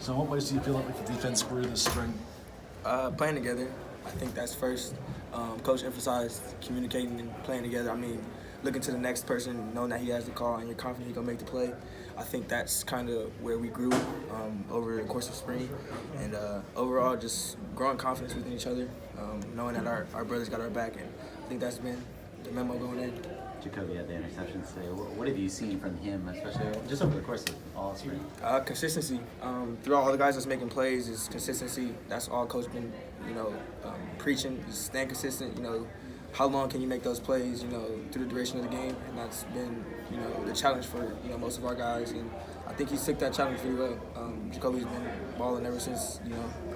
So in what ways do you feel like the defense grew this spring? Playing together, I think that's first. Coach emphasized communicating and playing together. I mean, looking to the next person, knowing that he has the call and you're confident he's going to make the play. I think that's kind of where we grew over the course of spring. And overall, just growing confidence within each other, knowing that our brothers got our back. And I think that's been the memo going in. Jacoby had the interceptions today. What have you seen from him, especially just over the course of all spring? Consistency. Throughout all the guys that's making plays is consistency. That's all Coach been, preaching. Is staying consistent. How long can you make those plays, through the duration of the game? And that's been, the challenge for, most of our guys. And I think he's took that challenge pretty well. Jacoby's been balling ever since,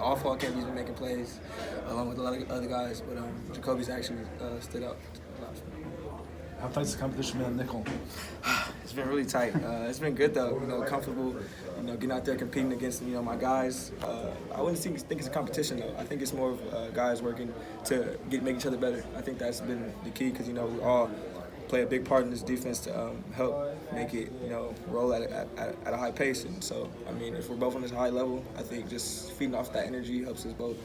all fall camp he's been making plays along with a lot of other guys. But Jacoby's actually stood out a lot. How tight's the competition been in nickel? It's been really tight. It's been good though. Comfortable. Getting out there competing against my guys. I wouldn't think it's a competition though. I think it's more of guys working to make each other better. I think that's been the key because we all play a big part in this defense to help make it roll at a high pace. And so I mean, if we're both on this high level, I think just feeding off that energy helps us both.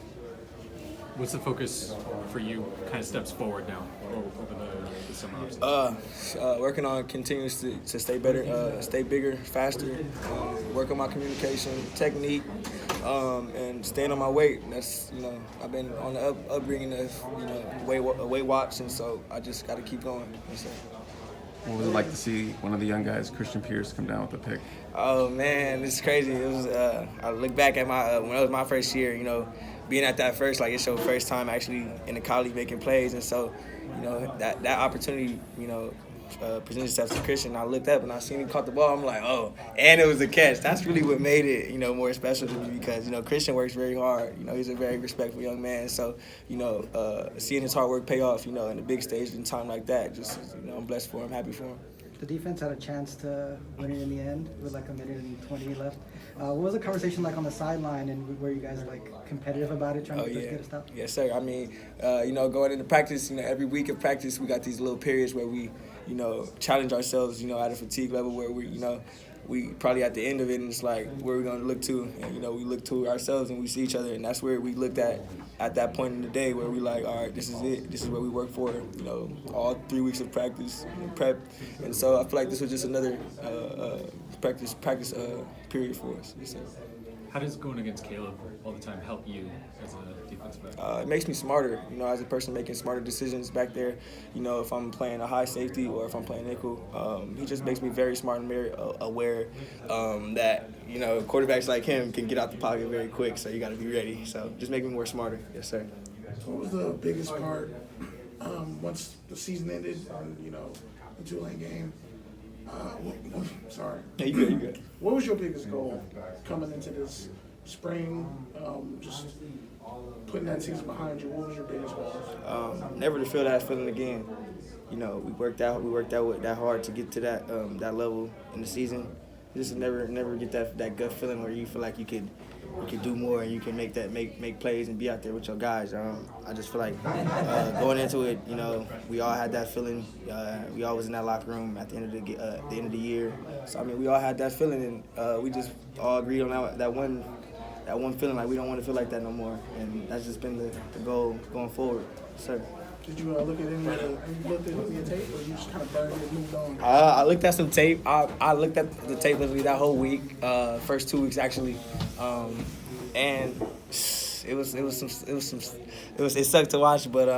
What's the focus for you, kind of steps forward now over the summer offseason? Working on continues to stay better, stay bigger, faster, work on my communication, technique, and staying on my weight. That's, I've been on the upbringing of, weight watch, and so I just got to keep going. What was it like to see one of the young guys, Christian Pierce, come down with the pick? Oh, man, it's crazy. It was. I look back at when it was my first year, being at that first, it's your first time actually in the college making plays. And so, that opportunity, presented itself to Christian. I looked up and I seen him caught the ball. I'm like, oh, and it was a catch. That's really what made it, more special to me because, Christian works very hard. He's a very respectful young man. So, seeing his hard work pay off, in a big stage in time like that, just, I'm blessed for him, happy for him. The defense had a chance to win it in the end with a minute and 20 left. What was the conversation like on the sideline, and were you guys competitive about it, trying to get a stop? Yes, sir. I mean, going into practice, every week of practice, we got these little periods where we, challenge ourselves, at a fatigue level where we probably at the end of it, and it's like, where are we going to look to? And, we look to ourselves and we see each other, and that's where we looked at that point in the day where we like, all right, this is it. This is what we work for, all 3 weeks of practice and prep. And so I feel like this was just another practice period for us. How does going against Caleb all the time help you as a defensive back? It makes me smarter, as a person making smarter decisions back there. If I'm playing a high safety or if I'm playing nickel, he just makes me very smart and very aware that, quarterbacks like him can get out the pocket very quick, so you got to be ready. So just make me more smarter. Yes, sir. What was the biggest part once the season ended and, the Tulane game? Sorry. Yeah, you good. What was your biggest goal coming into this spring? Just putting that season behind you. What was your biggest goal? Never to feel that feeling again. We worked out that hard to get to that level in the season. Just never get that gut feeling where you feel like you could do more and you can make plays and be out there with your guys. I just feel like going into it, we all had that feeling. We all was in that locker room at the end of the year. So I mean, we all had that feeling, and we just all agreed on that one feeling. Like we don't want to feel like that no more, and that's just been the goal going forward, sir. Did you look at any of your tape, or you just kind of burned it and moved on? I looked at some tape. I looked at the tape literally that whole week, first 2 weeks actually, and it sucked to watch, but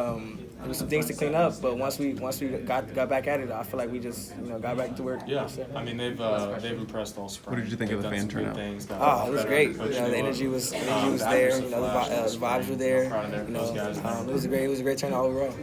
there was some things to clean up. But once we got back at it, I feel like we just got back to work. Yeah, I mean they've impressed all spring. What did you think of the fan turnout? It was great. The energy was there. The vibes were there. It was a great turnout overall.